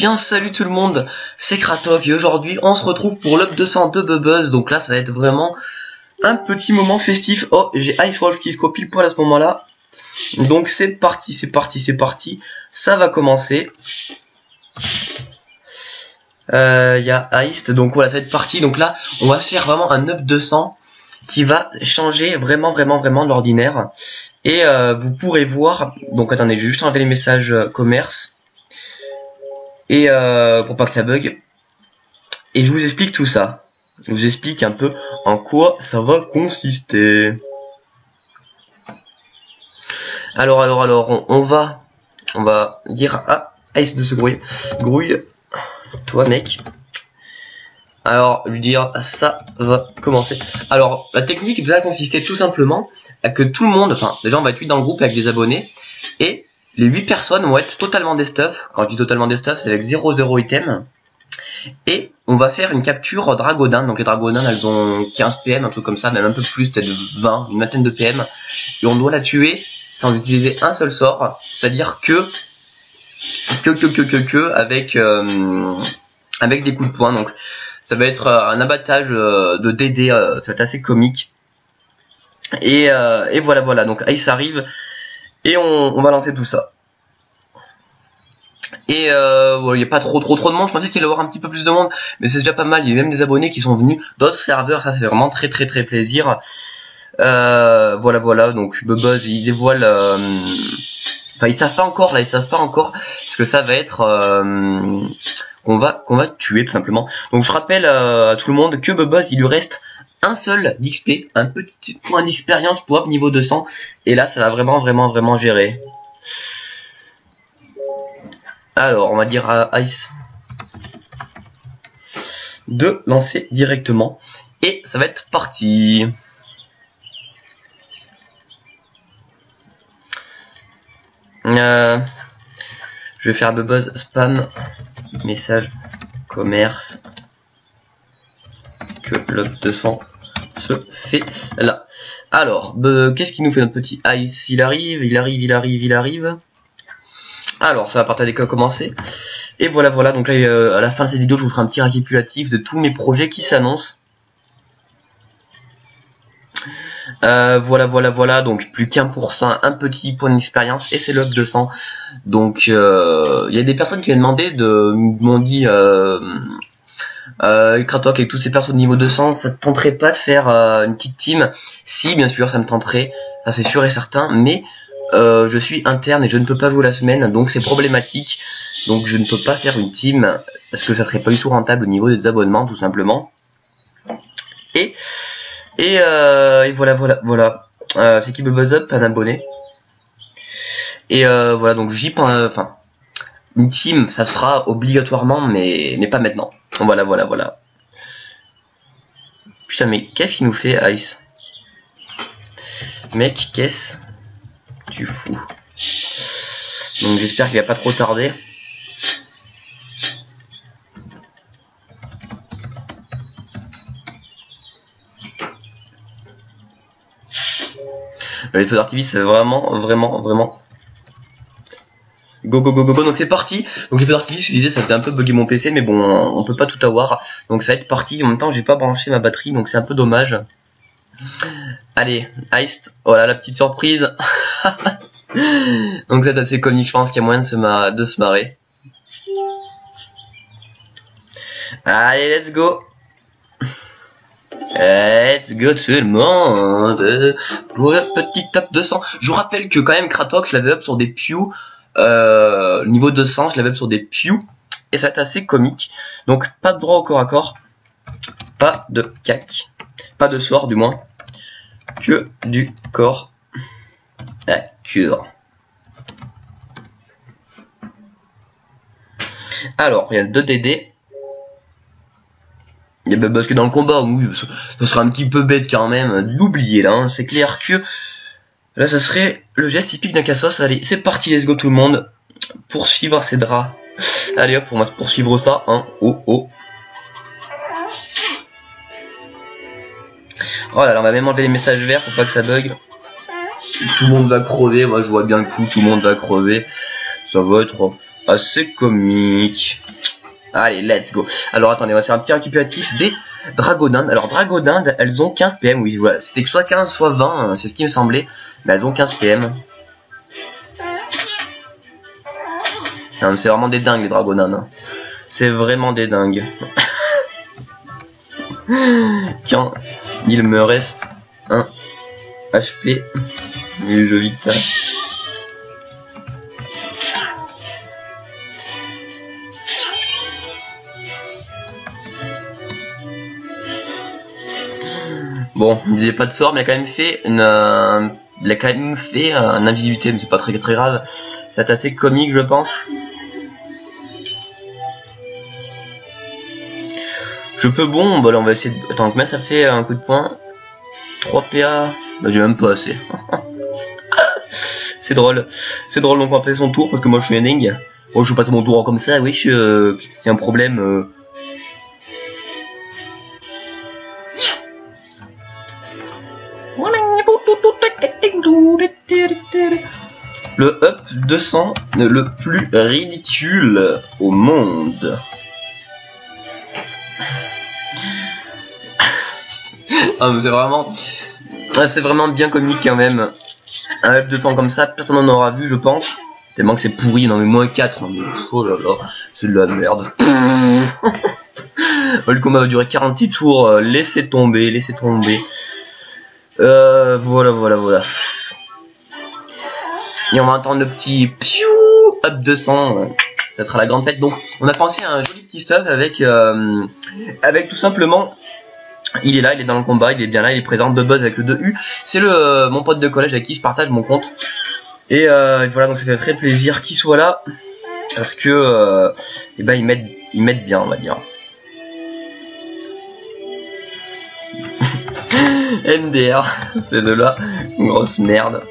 bien salut tout le monde, c'est Kratok et aujourd'hui on se retrouve pour l'Up 200 de Bubuzz. Donc là ça va être vraiment un petit moment festif. Oh, j'ai Icewolf qui se copie pile poil à ce moment là. Donc c'est parti, ça va commencer. Il y a Iced, donc voilà ça va être parti. Donc là on va faire vraiment un Up 200 qui va changer vraiment de l'ordinaire. Et vous pourrez voir, donc attendez, je vais juste enlever les messages commerce. Et pour pas que ça bug. Et je vous explique tout ça. Je vous explique un peu en quoi ça va consister. Alors, on va dire à Ice de se grouille, toi mec. Alors, lui dire ça va commencer. Alors, la technique va consister tout simplement à que tout le monde, enfin, déjà on va être 8 dans le groupe avec des abonnés, et les 8 personnes vont être totalement des stuff. Quand je dis totalement des stuff, c'est avec 0 item. Et on va faire une capture dragodin. Donc les dragodins, elles ont 15 PM, un truc comme ça, même un peu plus, peut-être 20, une vingtaine de PM. Et on doit la tuer sans utiliser un seul sort. C'est-à-dire avec des coups de poing. Donc ça va être un abattage de DD, ça va être assez comique. Et voilà. Donc Ice arrive et on va lancer tout ça. Et il n'y a pas trop de monde. Je pensais qu'il allait y avoir un petit peu plus de monde, mais c'est déjà pas mal. Il y a même des abonnés qui sont venus d'autres serveurs. Ça c'est vraiment très plaisir. Voilà. Donc Bubuzz il dévoile. Enfin ils savent pas encore parce que ça va être qu'on va tuer tout simplement. Donc je rappelle à tout le monde que Bubuzz il lui reste un seul d'XP, un petit point d'expérience pour up niveau 200. Et là ça va vraiment gérer. Alors on va dire à Ice de lancer directement. Et ça va être parti. Je vais faire Bubuzz spam message commerce que l'Up 200 se fait là. Alors qu'est-ce qui nous fait notre petit Ice? Il arrive. Alors ça va partir des cas commencer. Et voilà. Donc là à la fin de cette vidéo je vous ferai un petit récapitulatif de tous mes projets qui s'annoncent. Voilà. Donc plus qu'1%, un petit point d'expérience et c'est l'Up 200. Donc il y a des personnes qui m'ont dit Kratok avec toutes ces personnes niveau 200, ça te tenterait pas de faire une petite team? Si bien sûr ça me tenterait, ça c'est sûr et certain, mais je suis interne et je ne peux pas jouer la semaine, donc c'est problématique. Donc je ne peux pas faire une team parce que ça serait pas du tout rentable au niveau des abonnements tout simplement. Et voilà. C'est qui Bubuzz Up, un abonné. Et voilà, donc j'y pense. Enfin, une team, ça se fera obligatoirement, mais pas maintenant. Voilà. Putain, mais qu'est-ce qu'il nous fait, Ice? Mec, qu'est-ce tu fous? Donc j'espère qu'il va pas trop tarder. Les feux d'artifice c'est vraiment go. Donc c'est parti. Donc les feux d'artifice je disais ça faisait un peu bugger mon PC, mais bon on peut pas tout avoir. Donc ça va être parti. En même temps j'ai pas branché ma batterie, donc c'est un peu dommage. Allez, Iced, voilà la petite surprise. Donc c'est assez comique, je pense qu'il y a moyen de se marrer. Allez, let's go tout le monde pour le petit top 200. Je vous rappelle que quand même Kratok je l'avais up sur des Pew, niveau 200 je l'avais up sur des Pew, et ça va être assez comique. Donc pas de droit au corps à corps, pas de cac, pas de sort du moins, que du corps à cure. Alors il y a 2 DD. Il y a Bubuzz que dans le combat, oui, ça serait un petit peu bête quand même d'oublier là, hein. C'est clair que là ça serait le geste typique d'un Cassos. Allez, c'est parti, let's go tout le monde. Poursuivre ces draps. Allez hop, on va se poursuivre ça, hein. Oh. Oh là là, on va même enlever les messages verts pour pas que ça bug. Tout le monde va crever, moi je vois bien le coup, tout le monde va crever. Ça va être assez comique. Allez, let's go. Alors attendez, on va faire un petit récupératif des Dragodindes. Alors Dragodindes, elles ont 15 PM, oui, voilà. C'était soit 15, soit 20, c'est ce qui me semblait. Mais elles ont 15 PM. C'est vraiment des dingues les Dragodindes. Hein. C'est vraiment des dingues. Tiens, il me reste un HP. Et je vide ça. Bon, il disait pas de sort, mais il a quand même fait une, il a quand même fait un invisibilité, mais c'est pas très grave. C'est assez comique, je pense. Je peux bon, bah là on va essayer de... Attends, combien ça fait un coup de poing? 3 PA. Bah j'ai même pas assez. C'est drôle. C'est drôle, donc on va passer son tour parce que moi je suis un dingue. Oh, je passe mon tour comme ça, oui, c'est un problème. Le up 200, le plus ridicule au monde. Ah, c'est vraiment bien comique quand même. Un up 200 comme ça, personne n'en aura vu, je pense. Tellement que c'est pourri, non mais moins 4. Non mais, oh là là, c'est de la merde. Le combat va durer 46 tours, laissez tomber, laissez tomber. Voilà. Et on va entendre le petit piou up 200. Ça sera la grande fête. Donc on a pensé à un joli petit stuff avec tout simplement. Il est là, il est dans le combat, il est bien là, il est présent. Buzz avec le 2U. C'est mon pote de collège avec qui je partage mon compte. Et voilà, donc ça fait très plaisir qu'il soit là. Parce que eh ben, ils m'aident bien, on va dire. MDR, c'est de là, une grosse merde.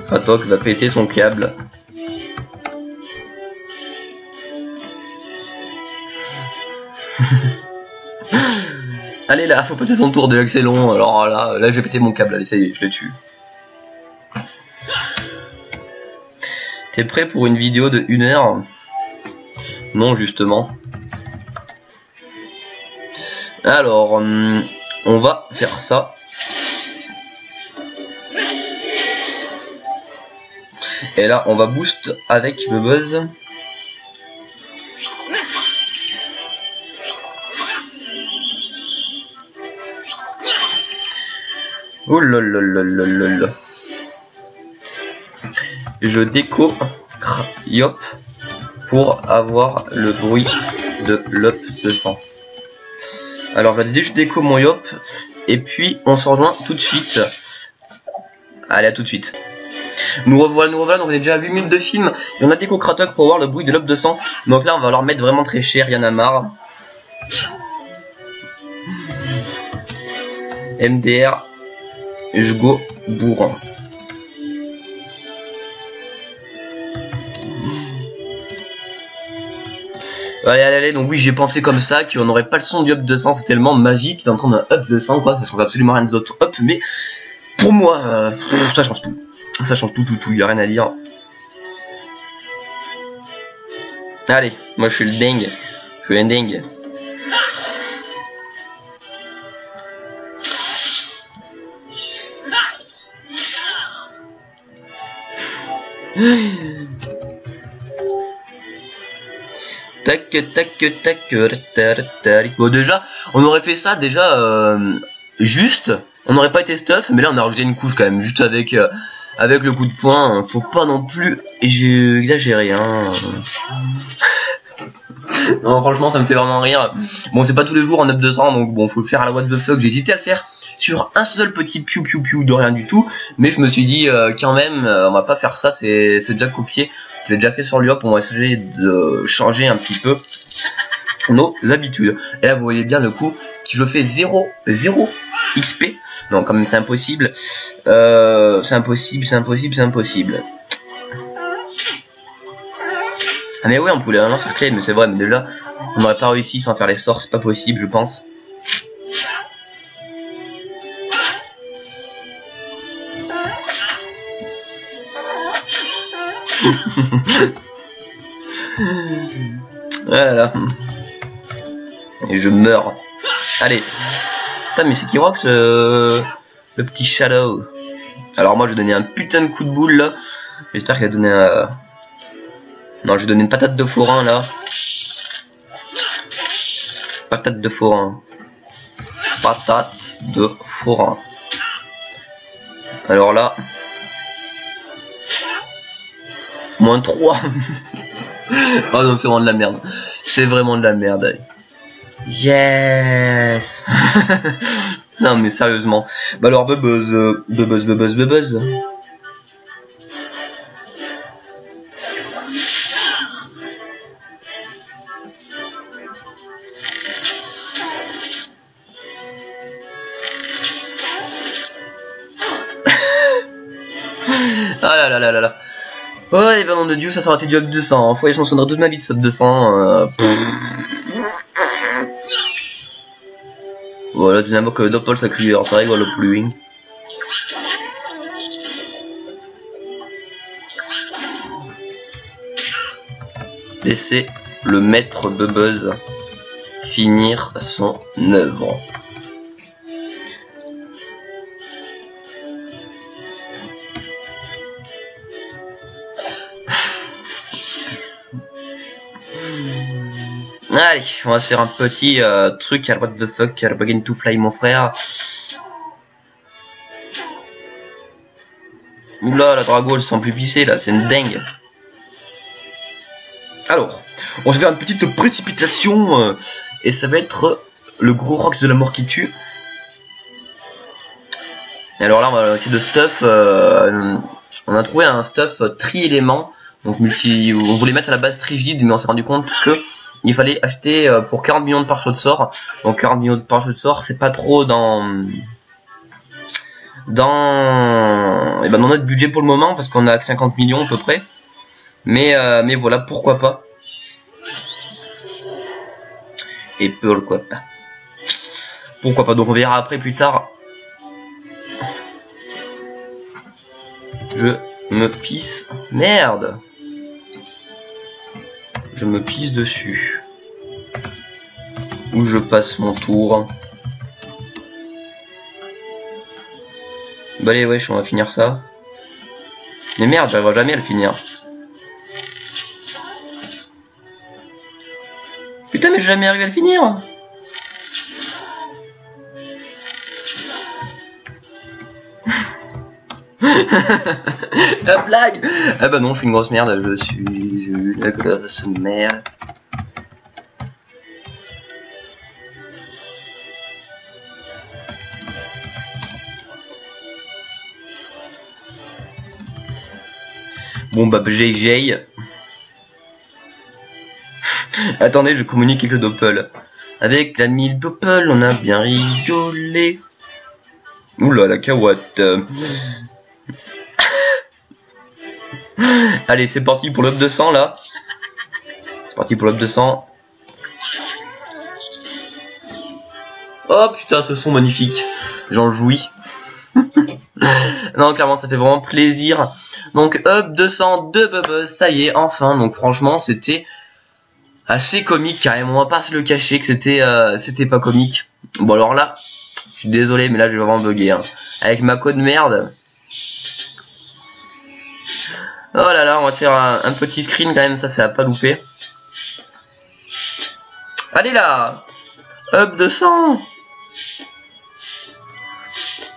Fatok va péter son câble. Allez là, faut péter son tour de l'excellent. Alors là je vais péter mon câble, allez ça y est, je le tue. T'es prêt pour une vidéo de 1 heure? Non justement. Alors, on va faire ça. Et là, on va boost avec le buzz. Oh là là là là là là. Je déco Yop pour avoir le bruit de l'up 200. Alors, je vais juste déco mon Yop et puis on se rejoint tout de suite. Allez, à tout de suite. Nous revoilà, donc on est déjà à 8 minutes de film et on a déco Kratok pour voir le bruit de l'up 200. Donc là, on va leur mettre vraiment très cher, y'en a marre. MDR, je go bourrin. Allez, donc oui, j'ai pensé comme ça, qu'on n'aurait pas le son du up 200, c'est tellement magique d'entendre un up 200, quoi, ça change absolument rien des autres up, mais pour moi, ça change tout. Ça change tout, y a rien à dire. Allez, moi je suis le dingue, je suis un dingue. Tac. Bon, déjà, on aurait fait ça juste, on n'aurait pas été stuff, mais là on a rajouté une couche quand même, juste avec le coup de poing. Faut pas non plus exagérer, hein. Non, franchement, ça me fait vraiment rire. Bon, c'est pas tous les jours en up 200, donc bon, faut le faire à la what the fuck. J'ai hésité à le faire sur un seul petit piou de rien du tout, mais je me suis dit quand même, on va pas faire ça, c'est déjà copié. Je l'ai déjà fait sur l'UOP, on va essayer de changer un petit peu nos habitudes. Et là, vous voyez bien le coup que je fais 0 XP. Non, quand même, c'est impossible. C'est impossible. Ah mais oui, on pouvait l'encercler, mais c'est vrai, mais déjà, on n'aurait pas réussi sans faire les sorts, c'est pas possible, je pense. Voilà. Et je meurs. Allez. Putain, mais c'est qui rock le petit Shadow. Alors moi je vais donner un putain de coup de boule là. J'espère qu'il va donner un... Non, je vais donner une patate de forain là. Patate de forain. Patate de forain. Alors là... Moins 3. Oh non, c'est vraiment de la merde. C'est vraiment de la merde. Yes. Non mais sérieusement. Bah alors buzz. Ah là là là là là. Oh les ballons de Dieu, ça sera été du up 200. Faut que je m'en souviendrai toute ma vie de ce up 200. Voilà, dynamo que Doppel ça crie, alors ça rigole le plus. Laissez le maître Bubuzz finir son œuvre. Allez, on va faire un petit truc à what the fuck, à la Begin to Fly mon frère. Oula, la Drago elle sent plus pisser là, c'est une dingue. Alors, on va faire une petite précipitation et ça va être le gros rock de la mort qui tue. Et alors là on va essayer de stuff, on a trouvé un stuff tri-éléments, donc multi, on voulait mettre à la base tri-rigide mais on s'est rendu compte que il fallait acheter pour 40 millions de parachutes de sort. Donc 40 millions de parachutes de sort, c'est pas trop dans notre budget pour le moment parce qu'on a que 50 millions à peu près. Mais voilà, pourquoi pas. Et pourquoi pas. Pourquoi pas. Donc on verra après plus tard. Je me pisse. Merde. Je me pisse dessus. Où je passe mon tour. Bah allez wesh, on va finir ça. Mais merde, j'arriverai jamais à le finir. Putain mais je vais jamais arriver à le finir. La blague. Ah bah non, je suis une grosse merde, je suis une grosse merde. Bon bah GG. Attendez, je communique avec le Doppel. Avec l'ami Doppel, on a bien rigolé. Oula la cahuate. Allez, c'est parti pour l'up 200 là. C'est parti pour l'up 200. Oh putain, ce son magnifique. J'en jouis. Non, clairement, ça fait vraiment plaisir. Donc, up 200 de Bubuzz, ça y est, enfin. Donc, franchement, c'était assez comique, carrément. On va pas se le cacher que c'était pas comique. Bon, alors là, je suis désolé, mais là, je vais vraiment bugger. Hein. Avec ma code merde. Oh là là, on va faire un petit screen quand même, ça a pas loupé. Allez là, up 200.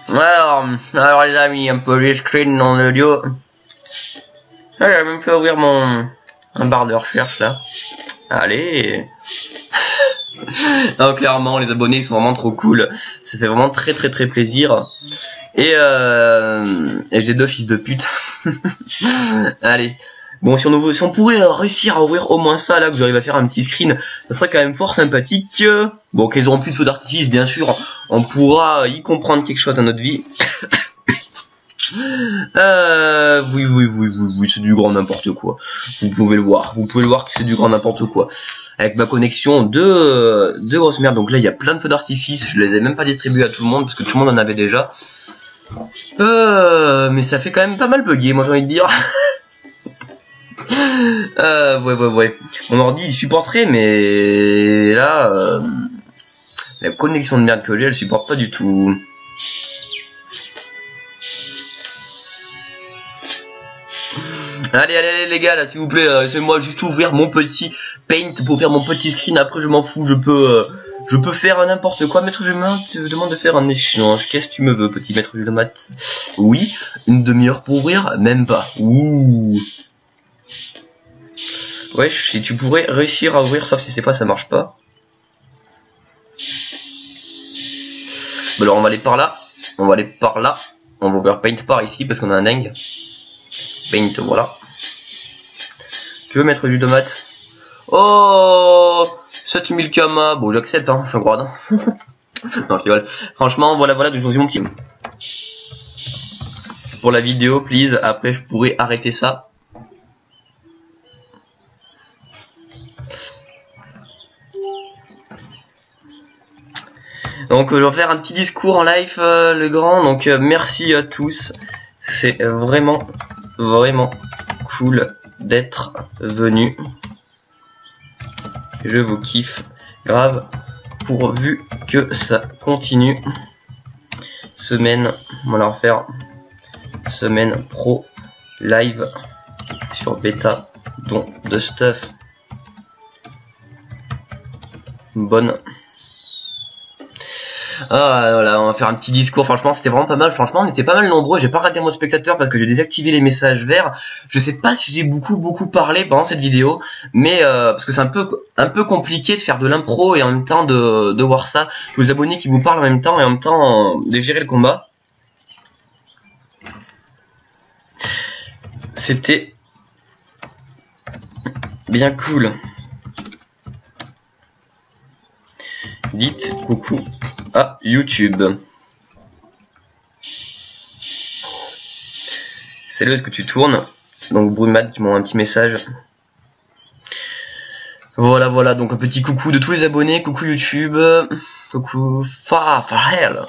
Alors les amis, un peu les screen dans l'audio. J'ai même fait ouvrir un barre de recherche là. Allez. Non, clairement, les abonnés ils sont vraiment trop cool. Ça fait vraiment très plaisir. Et j'ai deux fils de pute. Allez. Bon, si on pourrait réussir à ouvrir au moins ça là, que j'arrive à faire un petit screen, ça serait quand même fort sympathique. Bon, qu'ils auront plus de feux d'artifice, bien sûr, on pourra y comprendre quelque chose dans notre vie. Oui, c'est du grand n'importe quoi. Vous pouvez le voir que c'est du grand n'importe quoi. Avec ma connexion de grosses merdes, donc là il y a plein de feux d'artifice, je les ai même pas distribués à tout le monde parce que tout le monde en avait déjà. Mais ça fait quand même pas mal bugger, moi j'ai envie de dire. Ouais. Mon ordi il supporterait, mais là, la connexion de merde que j'ai, elle supporte pas du tout. Allez les gars là, s'il vous plaît, laissez-moi juste ouvrir mon petit paint pour faire mon petit screen. Après je m'en fous, je peux faire n'importe quoi. Maître Julemat te demande de faire un échange. Qu'est-ce que tu me veux, petit maître Julemat? Oui, une demi-heure pour ouvrir, même pas. Ouh. Ouais, si tu pourrais réussir à ouvrir, sauf si c'est pas, ça marche pas. Bon, alors on va aller par là. On va ouvrir paint par ici parce qu'on a un dingue. Paint, voilà. Tu veux mettre du tomate? Oh, 7000 kamas. Bon, j'accepte, hein, je suis un gros radin. Non, je rigole. Franchement, voilà, donc je mon petit. Pour la vidéo, please. Après, je pourrais arrêter ça. Donc, je vais faire un petit discours en live, le grand. Donc, merci à tous. C'est vraiment cool d'être venu. Je vous kiffe grave, pourvu que ça continue. Semaine, on va leur faire semaine pro live sur bêta, dont de stuff. Bonne. Ah voilà, on va faire un petit discours. Franchement, c'était vraiment pas mal. Franchement, on était pas mal nombreux. J'ai pas raté mon spectateur parce que j'ai désactivé les messages verts. Je sais pas si j'ai beaucoup parlé pendant cette vidéo, mais parce que c'est un peu compliqué de faire de l'impro et en même temps de voir ça. Les abonnés qui vous parlent en même temps et en même temps de gérer le combat. C'était bien cool. Dites coucou à YouTube. Salut, est-ce que tu tournes? Donc Brumad qui m'envoie un petit message. Voilà, donc un petit coucou de tous les abonnés, coucou YouTube, coucou Farhel,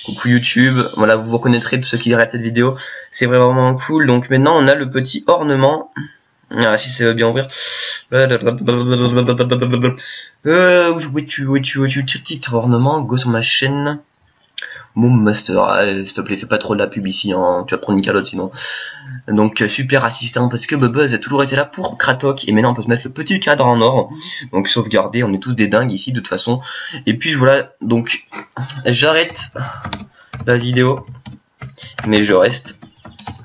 coucou YouTube, voilà, vous reconnaîtrez tous ceux qui regardent cette vidéo, c'est vraiment cool. Donc maintenant on a le petit ornement. Ah, si ça veut bien ouvrir. Titre ornement, go sur ma chaîne. Mon master, s'il te plaît, fais pas trop de la pub ici, hein, tu vas prendre une calotte sinon. Donc super assistant parce que Bubuzz a toujours été là pour Kratok et maintenant on peut se mettre le petit cadre en or. Donc sauvegarder, on est tous des dingues ici de toute façon. Et puis voilà, donc j'arrête la vidéo, mais je reste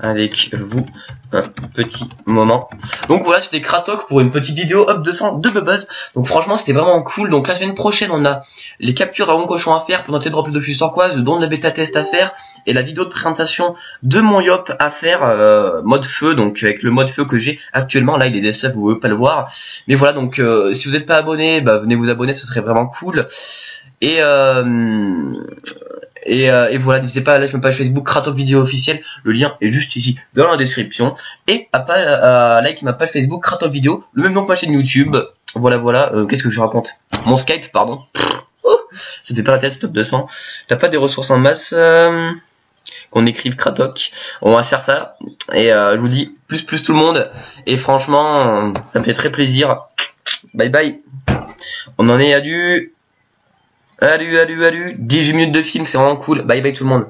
avec vous un petit moment. Donc voilà, c'était Kratok pour une petite vidéo Up 200 de Bubuzz. Donc franchement c'était vraiment cool. Donc la semaine prochaine on a les captures à mon cochon à faire pour notre drop de fuse turquoise, le don de la bêta test à faire et la vidéo de présentation de mon Yop à faire mode feu, donc avec le mode feu que j'ai actuellement. Là il est DSF, vous pouvez pas le voir, mais voilà. Donc si vous n'êtes pas abonné, bah, venez vous abonner, ce serait vraiment cool. Et voilà, n'hésitez pas à liker ma page Facebook Kratok vidéo officielle, le lien est juste ici dans la description, et à like ma page Facebook Kratok vidéo, le même nom que ma chaîne YouTube. Voilà, qu'est-ce que je raconte? Mon Skype, pardon. Ça fait pas la tête, stop 200. T'as pas des ressources en masse qu'on écrive Kratok. On va faire ça, et je vous dis plus tout le monde, et franchement ça me fait très plaisir. Bye bye. On en est à 18 minutes de film, c'est vraiment cool. Bye bye tout le monde.